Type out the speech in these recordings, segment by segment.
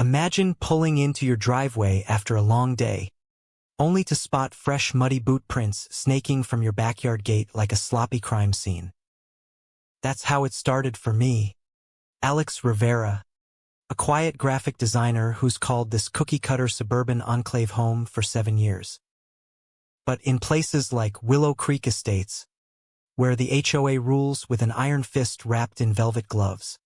Imagine pulling into your driveway after a long day, only to spot fresh muddy boot prints snaking from your backyard gate like a sloppy crime scene. That's how it started for me. Alex Rivera, a quiet graphic designer who's called this cookie-cutter suburban enclave home for 7 years. But in places like Willow Creek Estates, where the HOA rules with an iron fist wrapped in velvet gloves,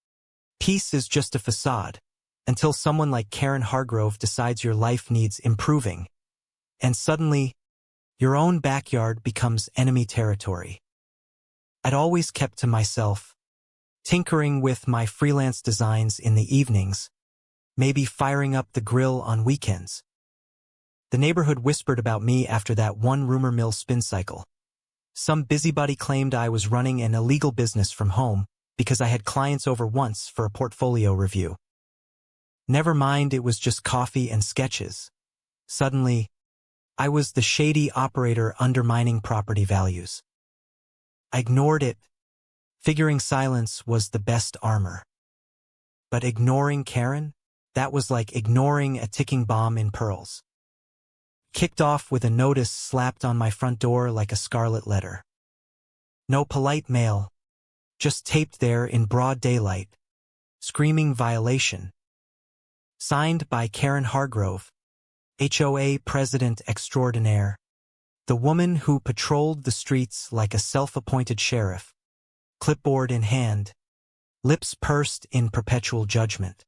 peace is just a facade, until someone like Karen Hargrove decides your life needs improving, and suddenly, your own backyard becomes enemy territory. I'd always kept to myself, tinkering with my freelance designs in the evenings, maybe firing up the grill on weekends. The neighborhood whispered about me after that one rumor mill spin cycle. Some busybody claimed I was running an illegal business from home because I had clients over once for a portfolio review. Never mind, it was just coffee and sketches. Suddenly, I was the shady operator undermining property values. I ignored it, figuring silence was the best armor. But ignoring Karen? That was like ignoring a ticking bomb in pearls. Kicked off with a notice slapped on my front door like a scarlet letter. No polite mail, just taped there in broad daylight, screaming violation. Signed by Karen Hargrove, HOA President Extraordinaire, the woman who patrolled the streets like a self-appointed sheriff, clipboard in hand, lips pursed in perpetual judgment.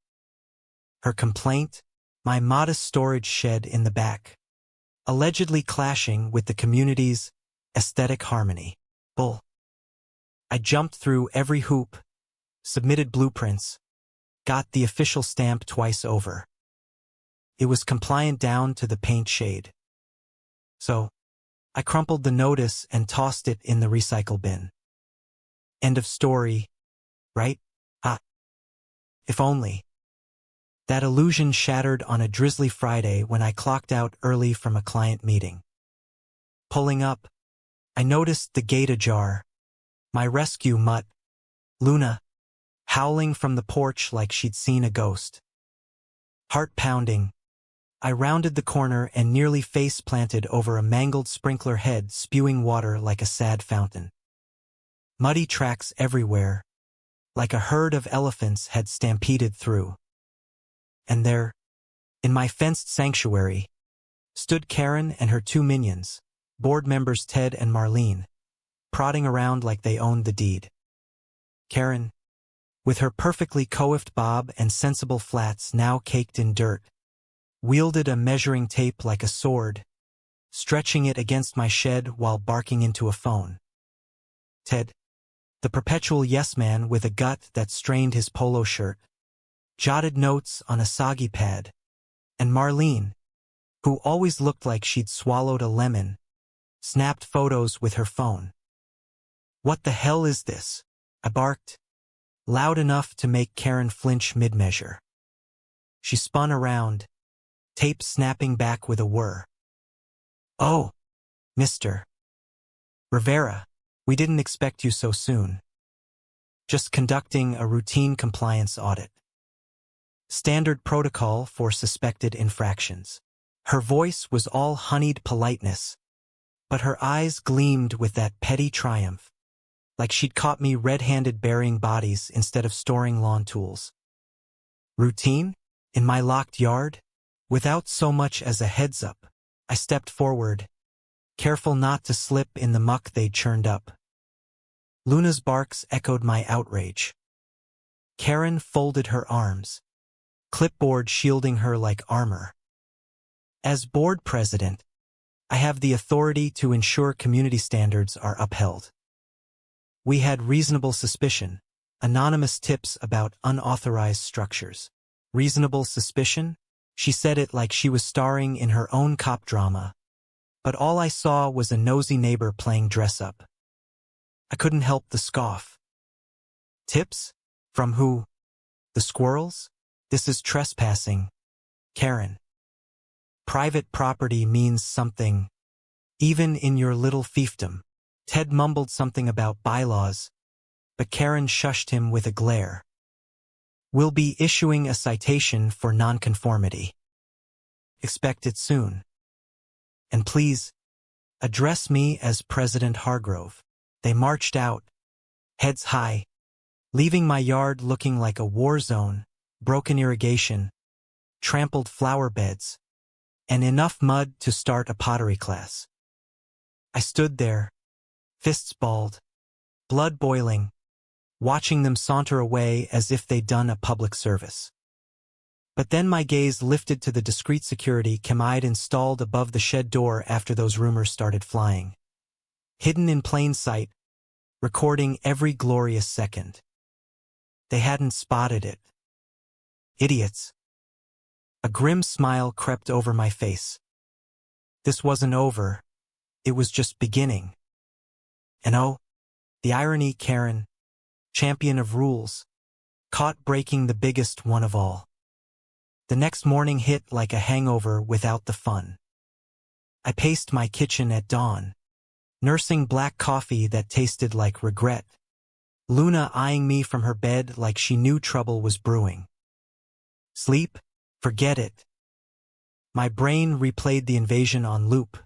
Her complaint, my modest storage shed in the back, allegedly clashing with the community's aesthetic harmony. Bull. I jumped through every hoop, submitted blueprints, got the official stamp twice over. It was compliant down to the paint shade. So, I crumpled the notice and tossed it in the recycle bin. End of story, right? If only. That illusion shattered on a drizzly Friday when I clocked out early from a client meeting. Pulling up, I noticed the gate ajar. My rescue mutt, Luna, howling from the porch like she'd seen a ghost. Heart pounding, I rounded the corner and nearly face-planted over a mangled sprinkler head spewing water like a sad fountain. Muddy tracks everywhere, like a herd of elephants had stampeded through. And there, in my fenced sanctuary, stood Karen and her 2 minions, board members Ted and Marlene, prodding around like they owned the deed. Karen, with her perfectly coiffed bob and sensible flats now caked in dirt, wielded a measuring tape like a sword, stretching it against my shed while barking into a phone. Ted, the perpetual yes-man with a gut that strained his polo shirt, jotted notes on a soggy pad, and Marlene, who always looked like she'd swallowed a lemon, snapped photos with her phone. "What the hell is this?" I barked, loud enough to make Karen flinch mid-measure. She spun around, tape snapping back with a whir. "Oh, Mr. Rivera, we didn't expect you so soon. Just conducting a routine compliance audit. Standard protocol for suspected infractions." Her voice was all honeyed politeness, but her eyes gleamed with that petty triumph, like she'd caught me red-handed burying bodies instead of storing lawn tools. Routine? In my locked yard? Without so much as a heads-up, I stepped forward, careful not to slip in the muck they'd churned up. Luna's barks echoed my outrage. Karen folded her arms, clipboard shielding her like armor. "As board president, I have the authority to ensure community standards are upheld. We had reasonable suspicion, anonymous tips about unauthorized structures." Reasonable suspicion? She said it like she was starring in her own cop drama, but all I saw was a nosy neighbor playing dress-up. I couldn't help the scoff. "Tips? From who? The squirrels? This is trespassing, Karen. Private property means something, even in your little fiefdom." Ted mumbled something about bylaws, but Karen shushed him with a glare. We'll be issuing a citation for nonconformity. Expect it soon. And please, address me as President Hargrove." They marched out, heads high, leaving my yard looking like a war zone, broken irrigation, trampled flower beds, and enough mud to start a pottery class. I stood there, fists balled, blood boiling, watching them saunter away as if they'd done a public service. But then my gaze lifted to the discreet security I'd installed above the shed door after those rumors started flying. Hidden in plain sight, recording every glorious second. They hadn't spotted it. Idiots. A grim smile crept over my face. This wasn't over. It was just beginning. And oh, the irony, Karen, champion of rules, caught breaking the biggest one of all. The next morning hit like a hangover without the fun. I paced my kitchen at dawn, nursing black coffee that tasted like regret, Luna eyeing me from her bed like she knew trouble was brewing. Sleep? Forget it. My brain replayed the invasion on loop,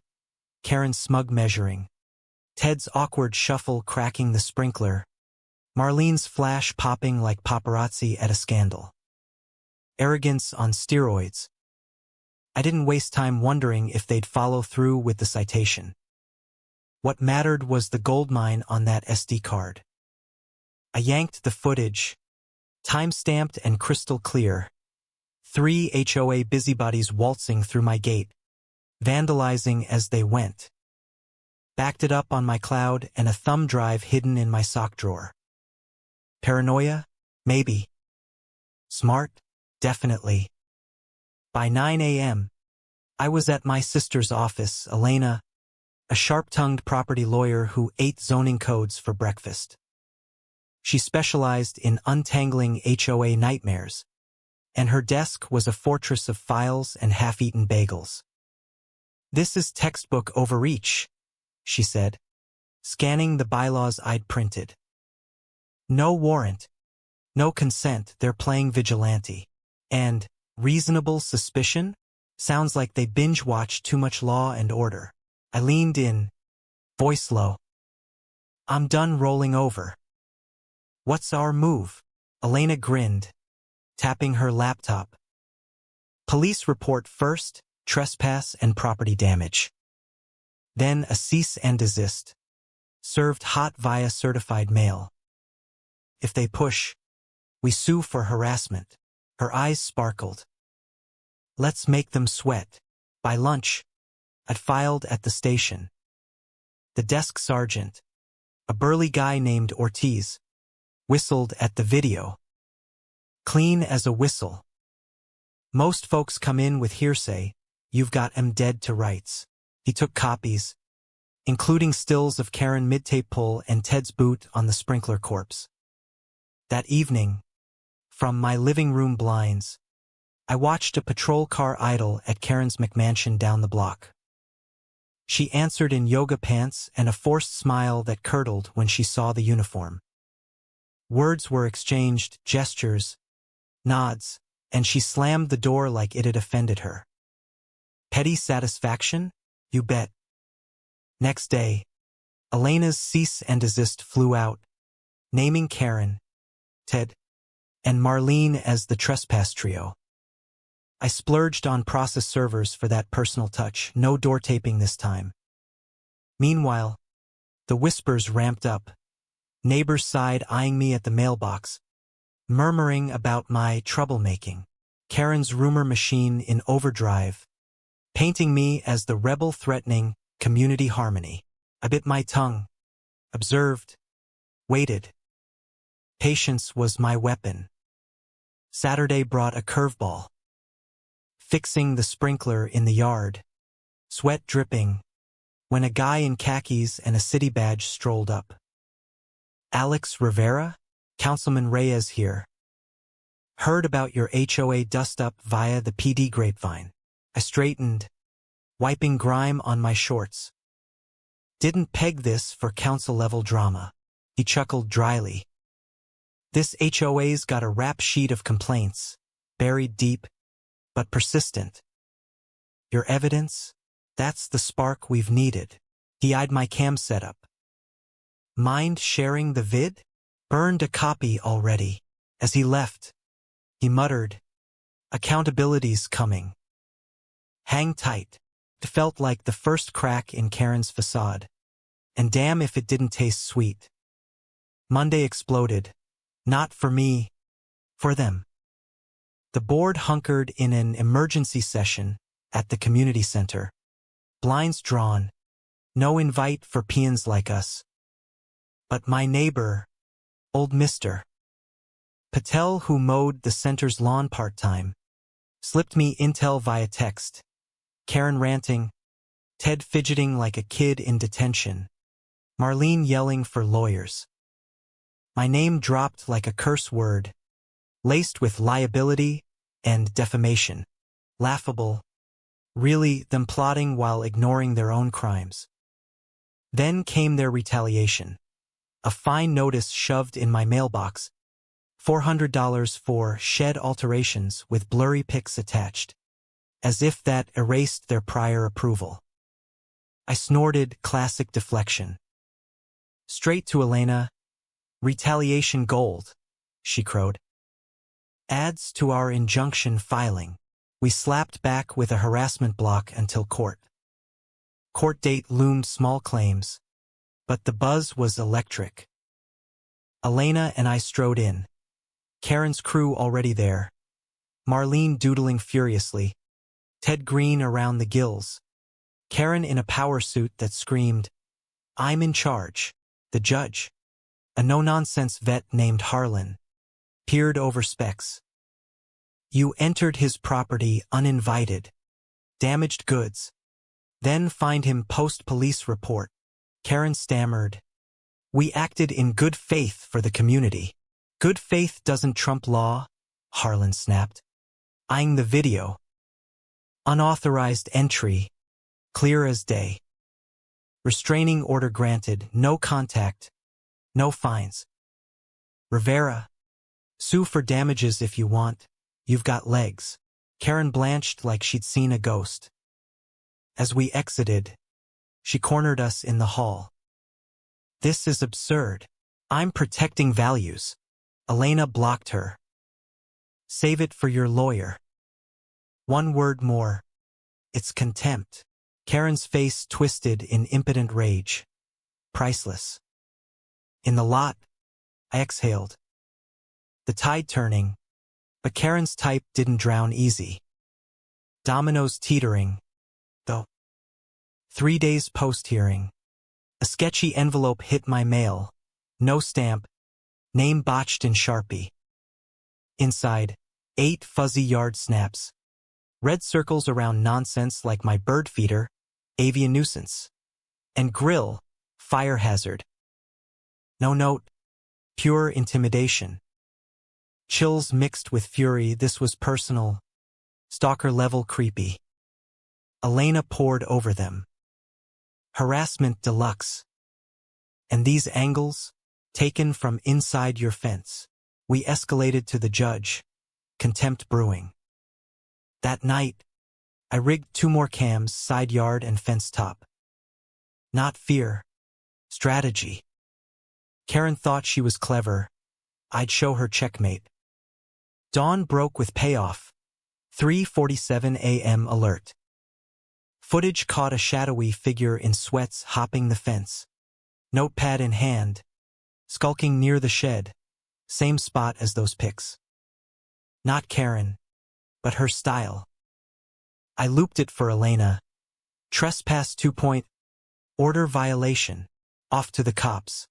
Karen's smug measuring, Ted's awkward shuffle cracking the sprinkler, Marlene's flash popping like paparazzi at a scandal. Arrogance on steroids. I didn't waste time wondering if they'd follow through with the citation. What mattered was the goldmine on that SD card. I yanked the footage, time-stamped and crystal clear. 3 HOA busybodies waltzing through my gate, vandalizing as they went. Backed it up on my cloud and a thumb drive hidden in my sock drawer. Paranoia? Maybe. Smart? Definitely. By 9 a.m., I was at my sister's office, Elena, a sharp-tongued property lawyer who ate zoning codes for breakfast. She specialized in untangling HOA nightmares, and her desk was a fortress of files and half-eaten bagels. "This is textbook overreach," she said, scanning the bylaws I'd printed. "No warrant, no consent, they're playing vigilante. And reasonable suspicion? Sounds like they binge-watch too much Law and Order." I leaned in, voice low. "I'm done rolling over." "What's our move?" Elena grinned, tapping her laptop. "Police report first, trespass and property damage. Then a cease and desist, served hot via certified mail. If they push, we sue for harassment." Her eyes sparkled. "Let's make them sweat." By lunch, I'd filed at the station. The desk sergeant, a burly guy named Ortiz, whistled at the video. Clean as a whistle. "Most folks come in with hearsay, you've got 'em dead to rights." He took copies, including stills of Karen mid-tape pull and Ted's boot on the sprinkler corpse. That evening, from my living room blinds, I watched a patrol car idle at Karen's McMansion down the block. She answered in yoga pants and a forced smile that curdled when she saw the uniform. Words were exchanged, gestures, nods, and she slammed the door like it had offended her. Petty satisfaction? You bet. Next day, Elena's cease and desist flew out, naming Karen, Ted, and Marlene as the trespass trio. I splurged on process servers for that personal touch, no door taping this time. Meanwhile, the whispers ramped up, neighbors side eyeing me at the mailbox, murmuring about my troublemaking, Karen's rumor machine in overdrive, painting me as the rebel threatening community harmony. I bit my tongue, observed, waited. Patience was my weapon. Saturday brought a curveball. Fixing the sprinkler in the yard, sweat dripping, when a guy in khakis and a city badge strolled up. "Alex Rivera? Councilman Reyes here. Heard about your HOA dust-up via the PD grapevine." I straightened, wiping grime on my shorts. "Didn't peg this for council-level drama." He chuckled dryly. This HOA's got a rap sheet of complaints, buried deep, but persistent. Your evidence? That's the spark we've needed. He eyed my cam setup. Mind sharing the vid? Burned a copy already. As he left, he muttered, accountability's coming. Hang tight. It felt like the first crack in Karen's facade. And damn if it didn't taste sweet. Monday exploded. Not for me, for them. The board hunkered in an emergency session at the community center. Blinds drawn. No invite for peons like us. But my neighbor, old Mr. Patel, who mowed the center's lawn part-time, slipped me intel via text. Karen ranting, Ted fidgeting like a kid in detention, Marlene yelling for lawyers. My name dropped like a curse word, laced with liability and defamation. Laughable. Really, them plotting while ignoring their own crimes. Then came their retaliation. A fine notice shoved in my mailbox. $400 for shed alterations with blurry pics attached. As if that erased their prior approval. I snorted classic deflection. Straight to Elena. Retaliation gold, she crowed. Adds to our injunction filing. We slapped back with a harassment block until court. Court date loomed small claims, but the buzz was electric. Elena and I strode in. Karen's crew already there. Marlene doodling furiously. Ted Green around the gills. Karen in a power suit that screamed, I'm in charge. The judge, a no-nonsense vet named Harlan, peered over specs. You entered his property uninvited. Damaged goods. Then find him post-police report. Karen stammered. We acted in good faith for the community. Good faith doesn't trump law, Harlan snapped, eyeing the video. Unauthorized entry, clear as day. Restraining order granted, no contact, no fines. Rivera, sue for damages if you want, you've got legs. Karen blanched like she'd seen a ghost. As we exited, she cornered us in the hall. This is absurd. I'm protecting values. Elena blocked her. Save it for your lawyer. One word more. It's contempt. Karen's face twisted in impotent rage. Priceless. In the lot, I exhaled. The tide turning, but Karen's type didn't drown easy. Dominoes teetering, though. 3 days post-hearing. A sketchy envelope hit my mail. No stamp. Name botched in Sharpie. Inside, 8 fuzzy yard snaps. Red circles around nonsense like my bird feeder, avian nuisance. And grill, fire hazard. No note. Pure intimidation. Chills mixed with fury, this was personal. Stalker-level creepy. Elena poured over them. Harassment deluxe. And these angles, taken from inside your fence. We escalated to the judge. Contempt brewing. That night, I rigged 2 more cams, side yard and fence top. Not fear. Strategy. Karen thought she was clever. I'd show her checkmate. Dawn broke with payoff. 3:47 a.m. alert. Footage caught a shadowy figure in sweats hopping the fence. Notepad in hand. Skulking near the shed. Same spot as those pics. Not Karen, but her style. I looped it for Elena. Trespass 2 order violation. Off to the cops.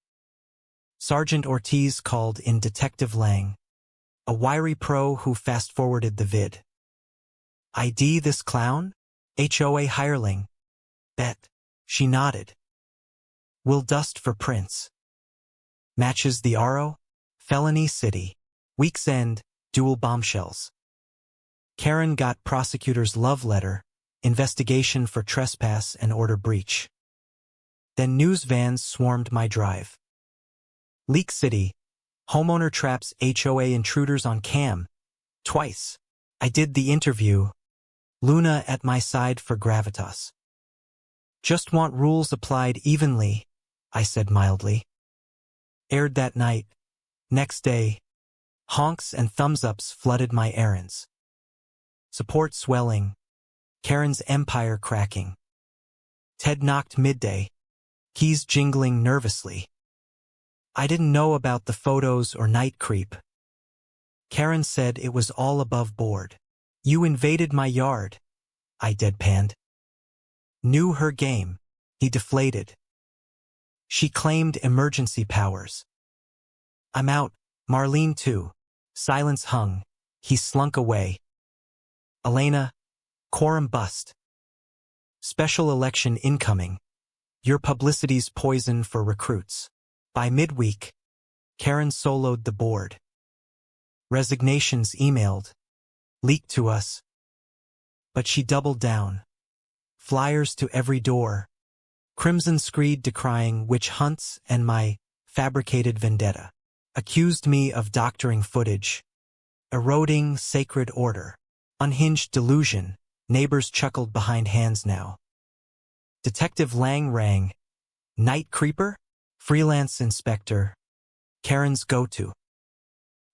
Sergeant Ortiz called in Detective Lang, a wiry pro who fast-forwarded the vid. ID this clown? HOA hireling. Bet. She nodded. Will dust for prints. Matches the RO? Felony city. Week's end, dual bombshells. Karen got prosecutor's love letter, investigation for trespass and order breach. Then news vans swarmed my drive. Leak City, Homeowner traps HOA intruders on cam. Twice. I did the interview. Luna at my side for gravitas. Just want rules applied evenly, I said mildly. Aired that night. Next day, honks and thumbs-ups flooded my errands. Support swelling. Karen's empire cracking. Ted knocked midday. Keys jingling nervously. I didn't know about the photos or night creep. Karen said it was all above board. You invaded my yard, I deadpanned. Knew her game, he deflated. She claimed emergency powers. I'm out, Marlene too. Silence hung. He slunk away. Elena, quorum bust. Special election incoming. Your publicity's poison for recruits. By midweek, Karen soloed the board. Resignations emailed. Leaked to us. But she doubled down. Flyers to every door. Crimson screed decrying witch hunts and my fabricated vendetta. Accused me of doctoring footage. Eroding sacred order. Unhinged delusion. Neighbors chuckled behind hands now. Detective Lang rang. Night creeper? Freelance inspector. Karen's go-to.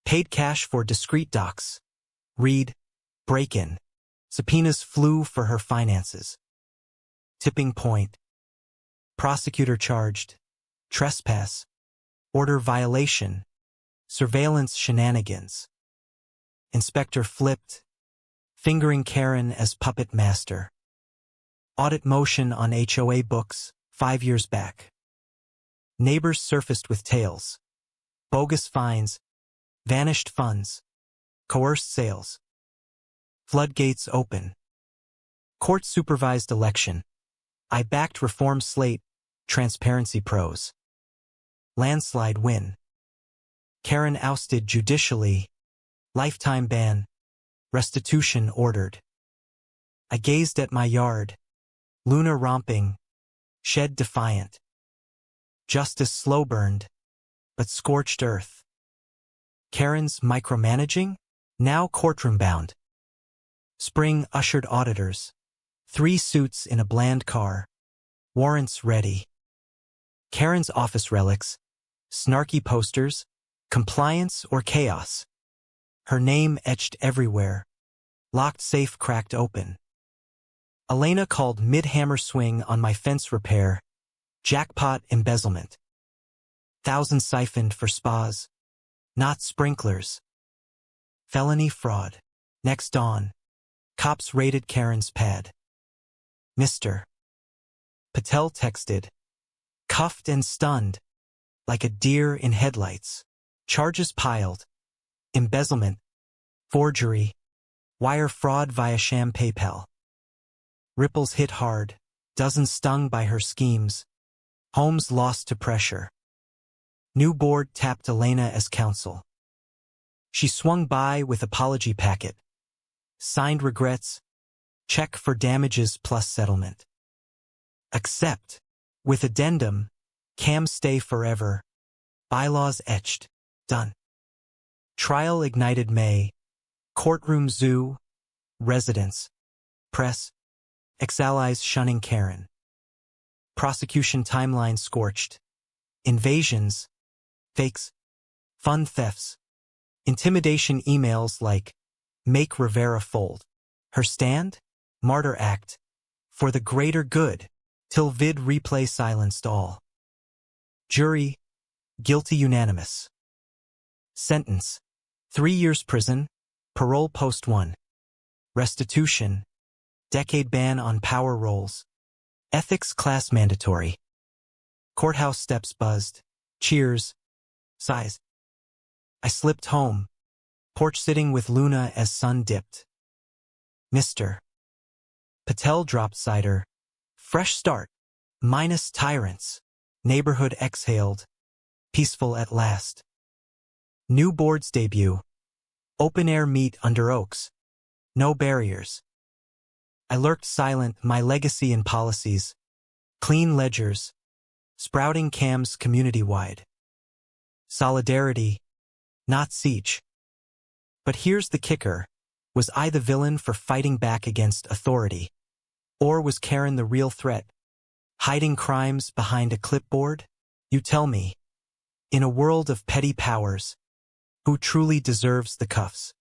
Paid cash for discreet docs. Read. Break-in. Subpoenas flew for her finances. Tipping point. Prosecutor charged. Trespass. Order violation. Surveillance shenanigans. Inspector flipped. Fingering Karen as puppet master. Audit motion on HOA books, 5 years back. Neighbors surfaced with tales. Bogus fines. Vanished funds. Coerced sales. Floodgates open. Court-supervised election. I backed reform slate, transparency pros. Landslide win. Karen ousted judicially. Lifetime ban. Restitution ordered. I gazed at my yard. Luna romping. Shed defiant. Justice slow-burned, but scorched earth. Karen's micromanaging? Now courtroom-bound. Spring ushered auditors. 3 suits in a bland car. Warrants ready. Karen's office relics. Snarky posters. Compliance or chaos. Her name etched everywhere. Locked safe cracked open. Elena called mid-hammer swing on my fence repair. Jackpot embezzlement. 1,000 siphoned for spas. Not sprinklers. Felony fraud. Next dawn. Cops raided Karen's pad. Mr. Patel texted. Cuffed and stunned. Like a deer in headlights. Charges piled. Embezzlement. Forgery. Wire fraud via sham PayPal. Ripples hit hard. Dozens stung by her schemes. Homes lost to pressure. New board tapped Elena as counsel. She swung by with apology packet. Signed regrets. Check for damages plus settlement. Accept. With addendum. Cam stay forever. Bylaws etched. Done. Trial ignited May. Courtroom zoo. Residence. Press. Ex-allies shunning Karen. Prosecution timeline scorched. Invasions. Fakes. Fund thefts. Intimidation emails like, make Rivera fold. Her stand? Martyr act. For the greater good. Till vid replay silenced all. Jury. Guilty unanimous. Sentence. 3 years prison. Parole post 1. Restitution. Decade ban on power roles. Ethics class mandatory. Courthouse steps buzzed. Cheers. Sighs. I slipped home. Porch sitting with Luna as sun dipped. Mr. Patel dropped cider. Fresh start. Minus tyrants. Neighborhood exhaled. Peaceful at last. New board's debut. Open-air meet under oaks. No barriers. I lurked silent, my legacy and policies. Clean ledgers. Sprouting cams community-wide. Solidarity. not siege. But here's the kicker. Was I the villain for fighting back against authority? Or was Karen the real threat, hiding crimes behind a clipboard? You tell me. In a world of petty powers, who truly deserves the cuffs?